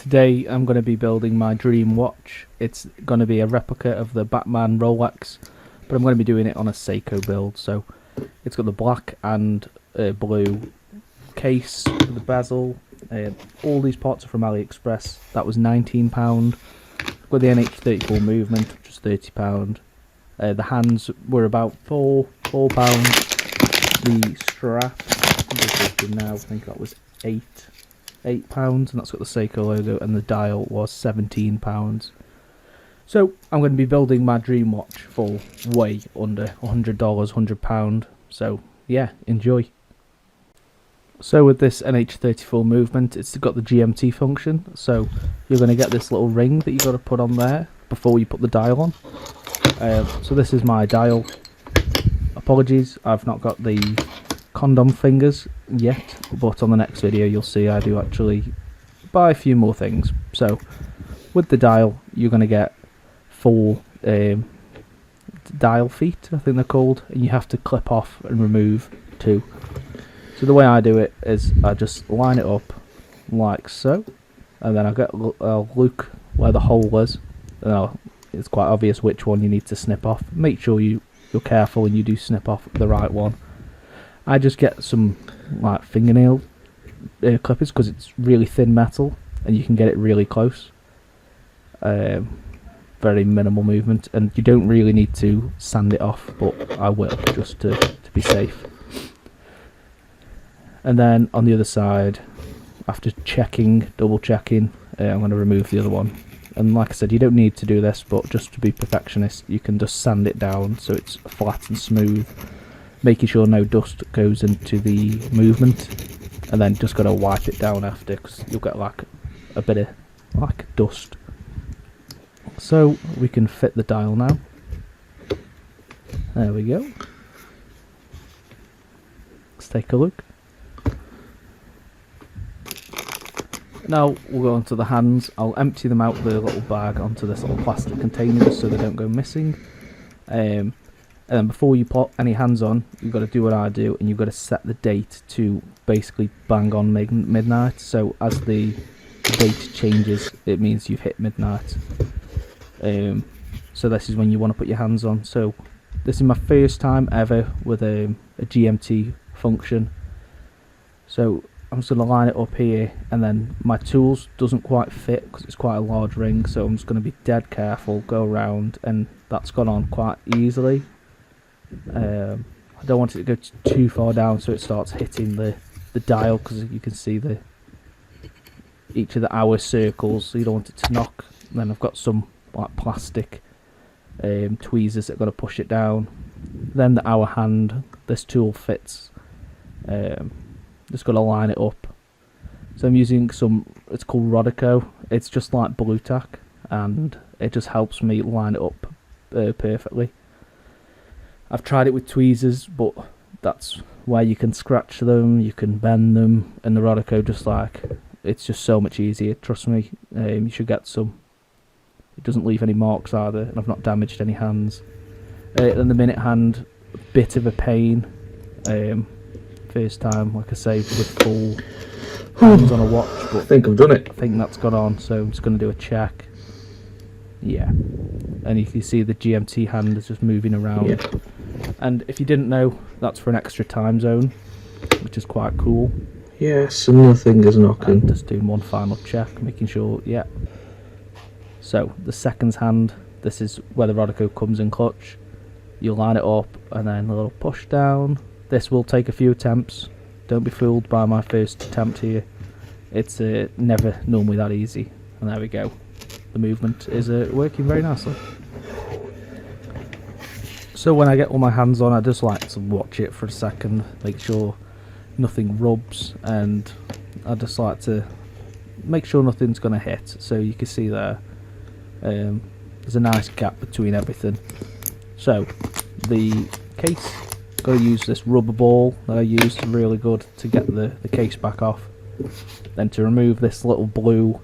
Today I'm going to be building my dream watch. It's going to be a replica of the Batman Rolex, but I'm going to be doing it on a Seiko build. So it's got the black and blue case with the bezel. All these parts are from AliExpress. That was £19. Got the NH34 movement, which was £30. The hands were about £4. The strap, now I think that was £8, and that's got the Seiko logo, and the dial was £17. So I'm going to be building my dream watch for way under $100, £100. So yeah, enjoy. So with this NH34 movement, it's got the GMT function. So you're going to get this little ring that you've got to put on there before you put the dial on. So this is my dial. Apologies, I've not got the condom fingers yet, but on the next video you'll see I do actually buy a few more things. So with the dial, you're going to get 4 dial feet, I think they're called, and you have to clip off and remove 2. So the way I do it is I just line it up like so, and then I'll look where the hole is, and it's quite obvious which one you need to snip off. Make sure you're careful and you do snip off the right one. I just get some like fingernail clippers because it's really thin metal and you can get it really close. Very minimal movement, and you don't really need to sand it off, but I will just to be safe. And then on the other side, after double checking, I'm going to remove the other one. And like I said, you don't need to do this, but just to be perfectionist, you can just sand it down so it's flat and smooth, making sure no dust goes into the movement, and then just got to wipe it down after, because you'll get like a bit of like dust. So we can fit the dial now. There we go. Let's take a look. Now we'll go on to the hands. I'll empty them out the little bag onto this little plastic container so they don't go missing. And then before you put any hands on, you've got to do what I do, and you've got to set the date to basically bang on midnight. So as the date changes, it means you've hit midnight. So this is when you want to put your hands on. So this is my first time ever with a GMT function. So I'm just going to line it up here, and then my tools doesn't quite fit because it's quite a large ring, so I'm just going to be dead careful, go around, and that's gone on quite easily. I don't want it to go too far down so it starts hitting the dial, because you can see each of the hour circles, so you don't want it to knock. And then I've got some like plastic tweezers that are going to push it down. Then the hour hand, this tool fits. Just got to line it up. So I'm using it's called Rodico. It's just like blue tack, and it just helps me line it up perfectly. I've tried it with tweezers, but that's where you can scratch them, you can bend them, and the Rodico it's just so much easier. Trust me, you should get some. It doesn't leave any marks either, and I've not damaged any hands. And the minute hand, a bit of a pain. First time, like I say, with full hands on a watch, but I think I've done it. I think that's gone on, so I'm just going to do a check. Yeah, and you can see the GMT hand is just moving around. Yeah. And if you didn't know, that's for an extra time zone, which is quite cool. Yes, and nothing is knocking. And just doing one final check, making sure, yeah. So the seconds hand, this is where the Rodico comes in clutch. You line it up, and then a little push down. This will take a few attempts. Don't be fooled by my first attempt here. It's never normally that easy. And there we go. The movement is working very nicely. So when I get all my hands on, I just like to watch it for a second, make sure nothing rubs, and I just like to make sure nothing's going to hit. So you can see there, there's a nice gap between everything. So the case, got to use this rubber ball that I used, really good to get the case back off. Then to remove this little blue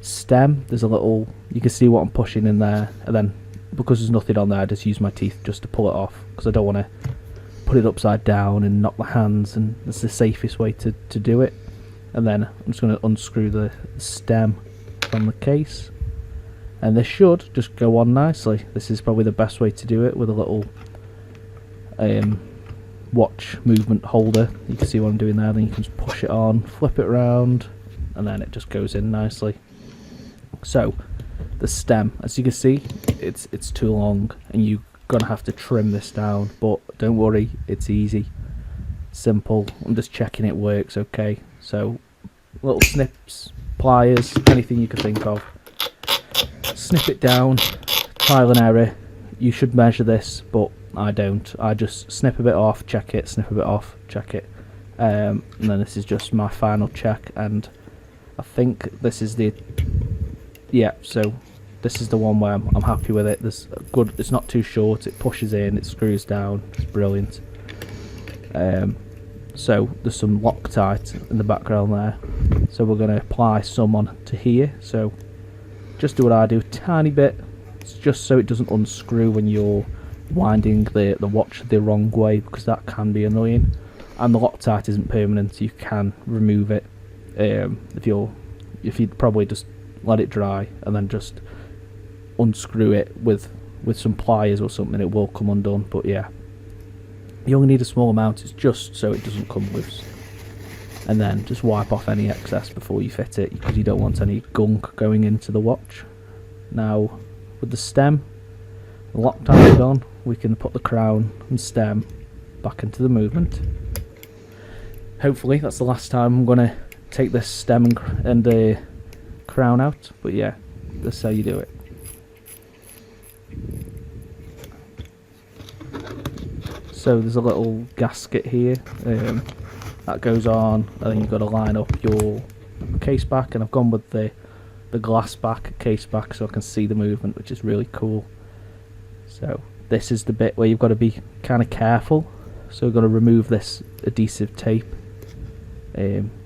stem, there's a little, you can see what I'm pushing in there, and then because there's nothing on there, I just use my teeth just to pull it off, because I don't want to put it upside down and knock my hands, and it's the safest way to do it. And then I'm just going to unscrew the stem back on the case, and this should just go on nicely. This is probably the best way to do it, with a little watch movement holder. You can see what I'm doing there. Then you can just push it on, flip it around, and then it just goes in nicely. So the stem, as you can see, it's too long and you're gonna have to trim this down, but don't worry, it's easy, simple. I'm just checking it works okay. So little snips, pliers, anything you can think of, snip it down, trial and error. You should measure this, but I don't. I just snip a bit off, check it, snip a bit off, check it, and then this is just my final check, and I think this is the, yeah, so this is the one where I'm happy with it. There's good, it's not too short, it pushes in, it screws down, it's brilliant. So there's some Loctite in the background there, so we're going to apply some on to here. So just do what I do, tiny bit, it's just so it doesn't unscrew when you're winding the watch the wrong way, because that can be annoying. And the Loctite isn't permanent, you can remove it if you probably just let it dry and then just unscrew it with some pliers or something, it will come undone. But yeah, you only need a small amount, it's just so it doesn't come loose. And then just wipe off any excess before you fit it, because you don't want any gunk going into the watch. Now with the stem, the Loctite is on, we can put the crown and stem back into the movement. Hopefully that's the last time I'm going to take this stem and crown out, but yeah, that's how you do it. So there's a little gasket here that goes on, and then you've got to line up your case back, and I've gone with the glass back, case back, so I can see the movement, which is really cool. So this is the bit where you've got to be kind of careful. So we're going to remove this adhesive tape.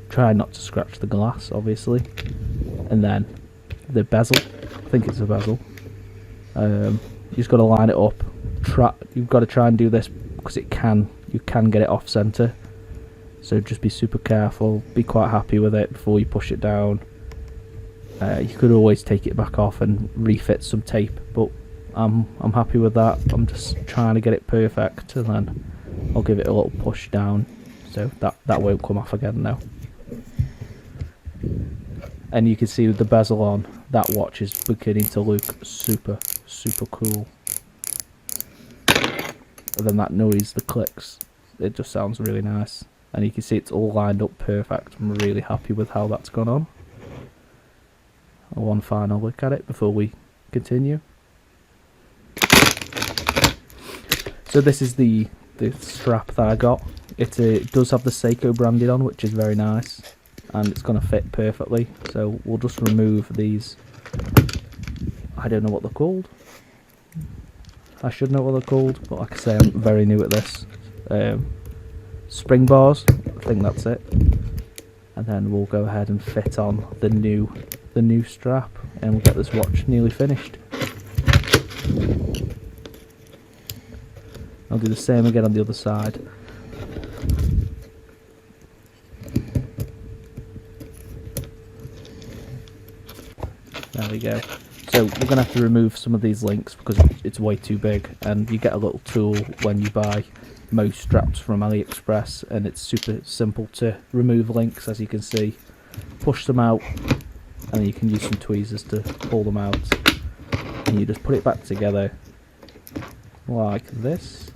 Try not to scratch the glass, obviously. And then the bezel, I think it's a bezel. You just got to line it up. You've got to try and do this because you can get it off center. So just be super careful. Be quite happy with it before you push it down. You could always take it back off and refit some tape, but I'm happy with that. I'm just trying to get it perfect, and then I'll give it a little push down, so that won't come off again now. And you can see with the bezel on, that watch is beginning to look super cool. And then that noise, the clicks, it just sounds really nice. And you can see it's all lined up perfect. I'm really happy with how that's gone on. One final look at it before we continue. So this is the strap that I got. It does have the Seiko branded on, which is very nice, and it's going to fit perfectly. So we'll just remove these, I don't know what they're called. I should know what they're called, but like I say, I'm very new at this. Spring bars, I think that's it. And then we'll go ahead and fit on the new strap, and we'll get this watch nearly finished. I'll do the same again on the other side. There we go. So we're going to have to remove some of these links because it's way too big, and you get a little tool when you buy most straps from AliExpress, and it's super simple to remove links, as you can see. Push them out, and then you can use some tweezers to pull them out, and you just put it back together like this,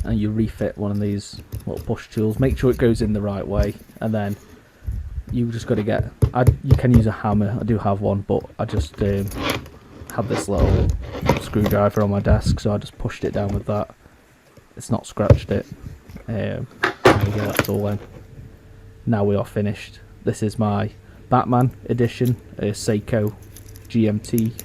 and you refit one of these little push tools. Make sure it goes in the right way, and then you just got to get, you can use a hammer, I do have one, but I just had this little screwdriver on my desk, so I just pushed it down with that. It's not scratched it. There we go, that's all in. Now we are finished. This is my Batman edition Seiko GMT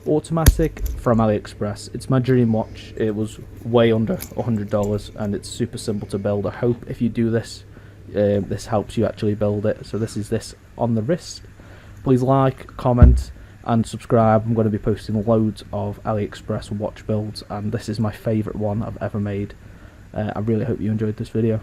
automatic from AliExpress. It's my dream watch. It was way under $100, and it's super simple to build. I hope if you do this, this helps you actually build it. So this is this on the wrist. Please like, comment and subscribe. I'm going to be posting loads of AliExpress watch builds, and this is my favourite one I've ever made. I really hope you enjoyed this video.